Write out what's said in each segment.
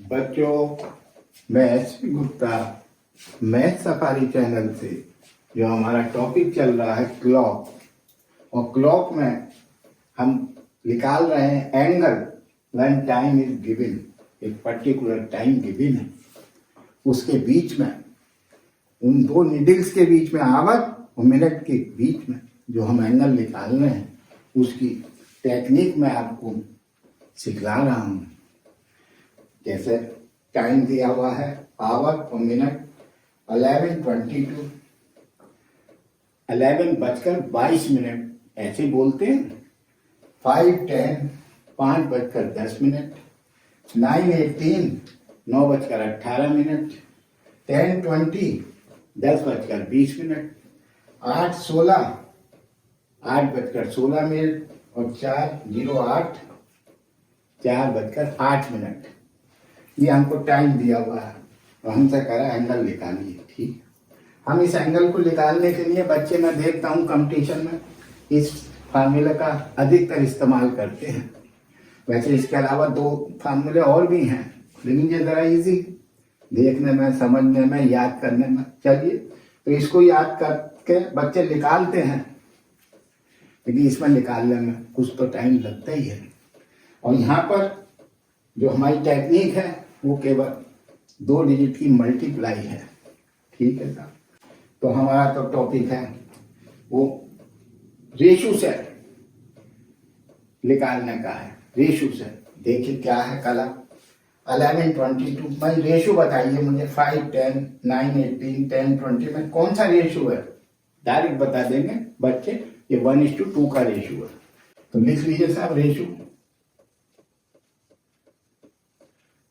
बच्चों, मैं SP Gupta math safari channel से जो हमारा टॉपिक चल रहा है क्लॉक, और क्लॉक में हम निकाल रहे हैं angle when time is given. एक पर्टिकुलर टाइम गिवन है, उसके बीच में उन दो निडल्स के बीच में आवर और मिनट के बीच में जो हम एंगल निकाल रहे हैं उसकी टेक्निक मैं आपको सिखला रहा हूँ। जैसे टाइम दिया हुआ है आवर और मिनट 11:22, 11:22 ऐसे बोलते हैं। 5:10, 5:10, 9:18, 9:18, 10:20, 10:20, 8:16, 8:16 और 4:08, 4:08। ये हमको टाइम दिया हुआ है और हमसे कह रहा है एंगल निकालिए। ठीक, हम इस एंगल को निकालने के लिए बच्चे मैं देखता हूँ कंपटीशन में इस फार्मूले का अधिकतर इस्तेमाल करते हैं। वैसे इसके अलावा दो फार्मूले और भी हैं, लेकिन ये ज़रा इजी देखने में, समझने में, याद करने में। चलिए, तो इसको याद करके बच्चे निकालते हैं, लेकिन इसमें निकालने में कुछ तो टाइम लगता ही है। और यहाँ पर जो हमारी टेक्निक है वो केवल 2 डिजिट की मल्टीप्लाई है। ठीक है साहब, तो हमारा तो टॉपिक है वो रेशो से निकालने का है। रेशो से देखिए क्या है कला 11:22 भाई रेशो बताइए मुझे। 5, 10, 9, 18, 10, 20 में कौन सा रेशो है? डायरेक्ट बता देंगे बच्चे, ये 1:2 का रेशो है। तो लिख लीजिए साहब, रेशो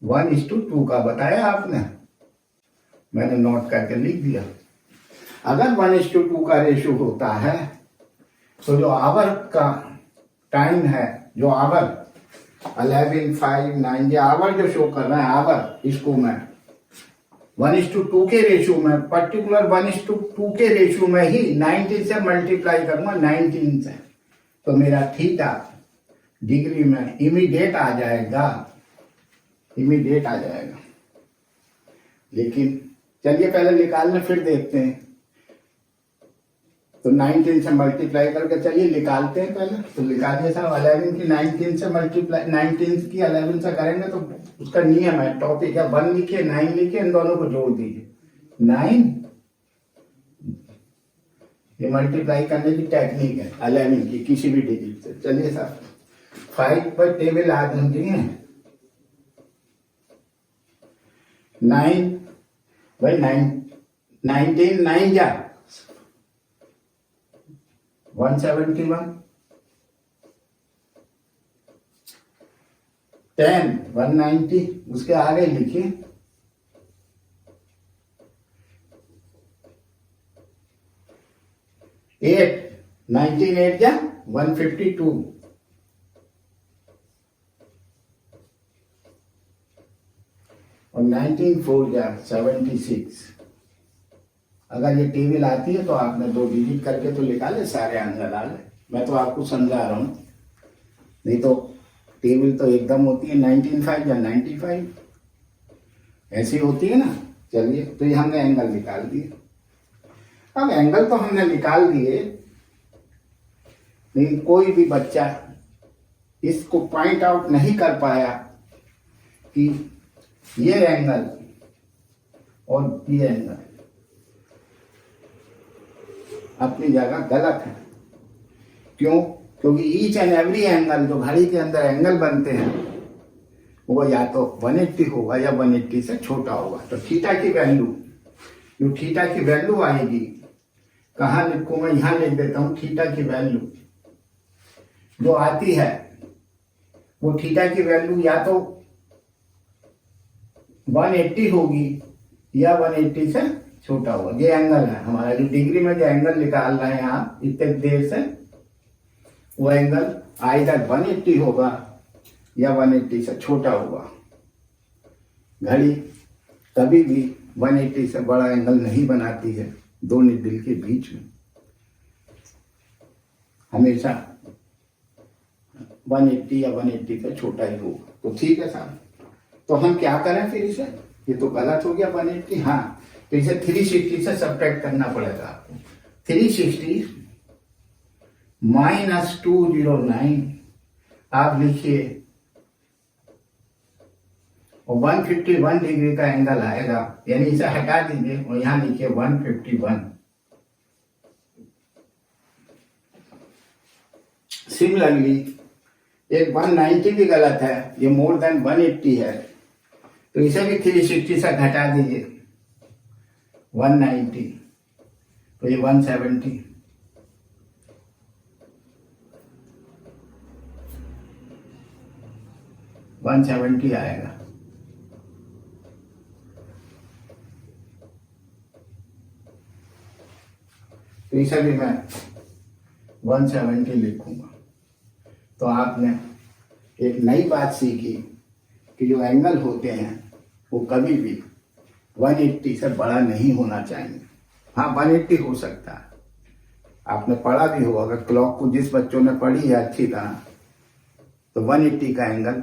1:2 का बताया आपने, मैंने नोट करके लिख दिया। अगर 1:2 का रेशो होता है तो जो आवर का टाइम है, जो आवर 11, 5, 9, ये आवर जो शो कर रहा है आवर, इसको मैं 1:2 के रेशो में, पर्टिकुलर 1:2 के रेशो में ही 19 से मल्टीप्लाई करूंगा, 19 से, तो मेरा थीटा डिग्री में इमीडिएट आ जाएगा, इमीडिएट आ जाएगा। लेकिन चलिए पहले निकालने फिर देखते हैं। तो 19 से मल्टीप्लाई करके चलिए निकालते हैं पहले। तो निकालिए साहब, 11 की 19 से मल्टीप्लाई, 19 की 11 से करेंगे तो उसका नियम है, टॉपिक है, 1 लिखिए 9 लिखिए, इन दोनों को जोड़ दीजिए 9। ये मल्टीप्लाई करने की टेक्निक है 11 की किसी भी डिजिट से। चलिए साहब 5 पर टेबल आ देंगे 9 भाई 19 9 जा 171, 10 190, उसके आगे लिखिए 8 19 8 जा 152, और 19 4 जा 76। अगर ये टेबल आती है तो आपने 2 डिजिट करके तो निकाले, सारे आंसर डाले। मैं तो आपको समझा रहा हूँ, नहीं तो टेबल तो एकदम होती है 19.5 या 95 ऐसी होती है ना। चलिए, तो ये हमने एंगल निकाल दिए। अब एंगल तो हमने निकाल दिए, लेकिन कोई भी बच्चा इसको पॉइंट आउट नहीं कर पाया कि ये एंगल और ये एंगल अपनी जगह गलत है। क्यों? क्योंकि ईच एंड एवरी एंगल जो घड़ी के अंदर एंगल बनते हैं वो या तो 180 होगा या 180 से छोटा होगा। तो थीटा की वैल्यू, जो थीटा की वैल्यू आएगी, कहाँ लिखूं मैं? यहां लिख देता हूं। थीटा की वैल्यू जो आती है वो थीटा की वैल्यू या तो 180 होगी या 180 से छोटा होगा। ये एंगल है हमारा, जो डिग्री में जो एंगल निकाल रहे हैं आप इतने देर से, वो एंगल आइदर 180 होगा या 180 से छोटा होगा। घड़ी कभी भी 180 से बड़ा एंगल नहीं बनाती है दो निडल के बीच में, हमेशा 180 या 180 से छोटा ही होगा। तो ठीक है साहब, तो हम क्या करें फिर इसे, ये तो गलत हो गया 180। हाँ, तो इसे 360 से सब्ट्रैक्ट करना पड़ेगा आपको। 360 माइनस 209 आप लिखिए, और 151 डिग्री का एंगल आएगा, यानी इसे हटा दीजिए और यहां लिखिए 151। सिमिलरली एक 190 भी गलत है, ये मोर देन 180 है, तो इसे भी 360 से घटा दीजिए 190, तो ये 170। आएगा। तो इसे भी मैं 170 लिखूंगा। तो आपने एक नई बात सीखी कि जो एंगल होते हैं वो कभी भी 180 से बड़ा नहीं होना चाहिए। हाँ, 180 हो सकता है, आपने पढ़ा भी होगा, अगर क्लॉक को जिस बच्चों ने पढ़ी है अच्छी तरह, तो 180 का एंगल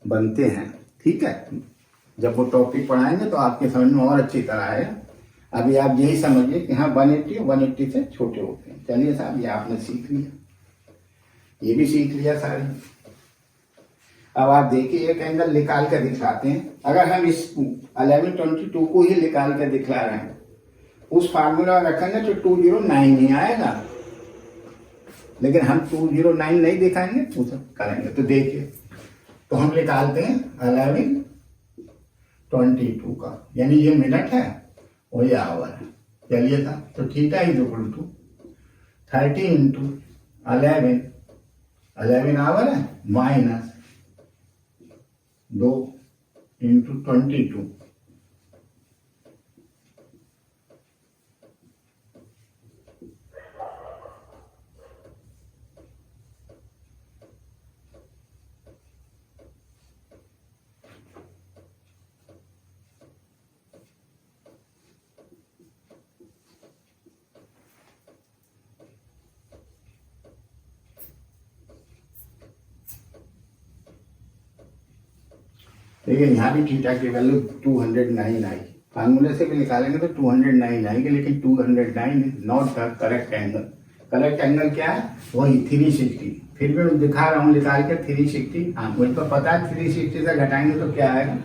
बनते हैं। ठीक है, जब वो टॉपिक पढ़ाएंगे तो आपके समझ में और अच्छी तरह आएगा। अभी आप यही समझिए कि हाँ 180 से छोटे होते हैं। चलिए साहब, ये आपने सीख लिया, ये भी सीख लिया सारे। अब आप देखिए एक एंगल निकाल कर दिखाते हैं। अगर हम इस 1122 को ही निकाल कर दिखला रहे हैं, उस फार्मूला रखेंगे तो 209 ही आएगा, लेकिन हम 209 नहीं दिखाएंगे, उसे करेंगे। तो देखिए, तो हम निकालते हैं 1122 का, यानी ये मिनट है और ये आवर है। चलिए था, तो theta is equal to 30 into 11 hour है, माइनस 2 इंटू 22। लेकिन यहाँ भी थीटा की वैल्यू 209 आई, फार्मूले से भी निकालेंगे तो 209 आएगी, लेकिन 209 is not the correct angle. Correct angle क्या है? वही 360। फिर भी मैं दिखा रहा हूँ निकाल के 360। हाँ, मुझे तो पता है 360 से घटाएंगे तो क्या आएगा,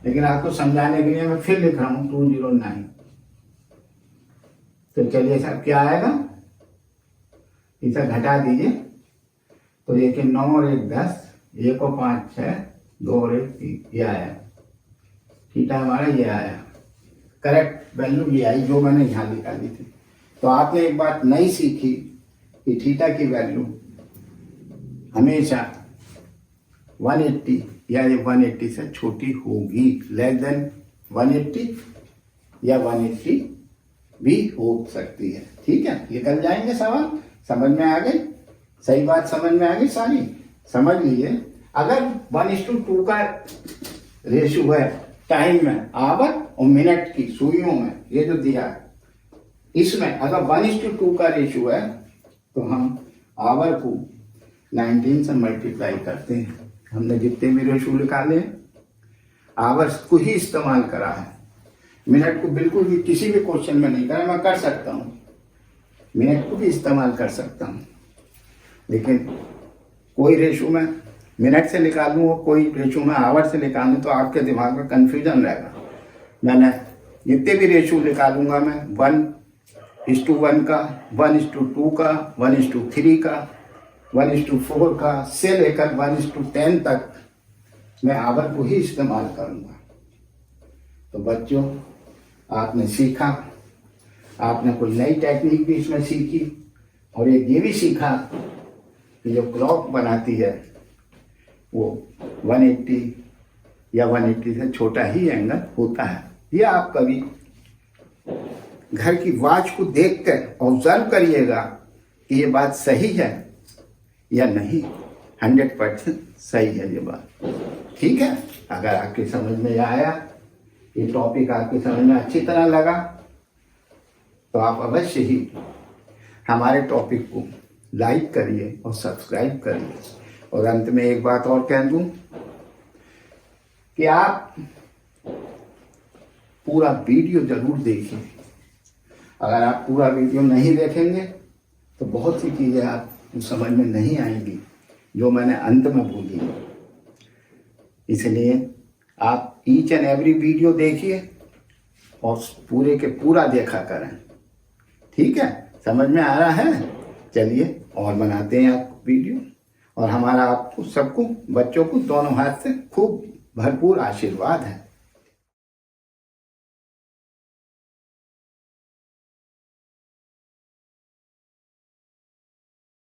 लेकिन आपको समझाने के लिए मैं फिर लिख रहा हूँ 209। तो चलिए साहब, क्या आएगा, इसे घटा दीजिए, तो एक 9 और 1 10, 1 और 5 6, 2 और 1 3, ये आया। थीटा हमारा ये आया, करेक्ट वैल्यू ये आई जो मैंने यहाँ निकाली थी। तो आपने एक बात नई सीखी कि थीटा की वैल्यू हमेशा 180 या 180 से छोटी होगी, लेस देन 180 या 180 भी हो सकती है। ठीक है, निकल जाएंगे सवाल, समझ में आ गई, सही बात समझ में आ गई सारी। समझ लीजिए, अगर 1:2 का रेशियो है टाइम में, आवर और मिनट की सुइयों में, ये जो दिया है इसमें अगर 1:2 का रेशियो है, तो हम आवर को 19 से मल्टीप्लाई करते हैं। हमने जितने भी रेशियो निकाले हैं आवर्स को ही इस्तेमाल करा है, मिनट को बिल्कुल भी किसी भी क्वेश्चन में नहीं करा। मैं कर सकता हूँ, मिनट को भी इस्तेमाल कर सकता हूँ, लेकिन कोई रेशियो में मिनट से निकालूं और कोई रेशियो में आवर से निकालूं तो आपके दिमाग में कंफ्यूजन रहेगा। मैंने जितने भी रेशियो निकालूंगा मैं 1:1 का, 1:2 का, 1:3 का, 1:4 का से लेकर 1:10 तक मैं आवर को ही इस्तेमाल करूंगा। तो बच्चों, आपने सीखा, आपने कोई नई टेक्निक भी इसमें सीखी, और ये भी सीखा कि जो क्लॉक बनाती है वो 180 या 180 से छोटा ही एंगल होता है। ये आप कभी घर की वॉच को देखकर ऑब्जर्व करिएगा कि ये बात सही है या नहीं। 100% सही है ये बात। ठीक है, अगर आपकी समझ में आया, ये टॉपिक आपकी समझ में अच्छी तरह लगा, तो आप अवश्य ही हमारे टॉपिक को लाइक करिए और सब्सक्राइब करिए। और अंत में एक बात और कह दूं कि आप पूरा वीडियो जरूर देखिए। अगर आप पूरा वीडियो नहीं देखेंगे तो बहुत सी चीजें आपको समझ में नहीं आएंगी जो मैंने अंत में बोली। इसलिए आप ईच एंड एवरी वीडियो देखिए और पूरे के पूरा देखा करें। ठीक है, समझ में आ रहा है? चलिए और बनाते हैं आप वीडियो, और हमारा आपको सबको, बच्चों को दोनों हाथ से खूब भरपूर आशीर्वाद है।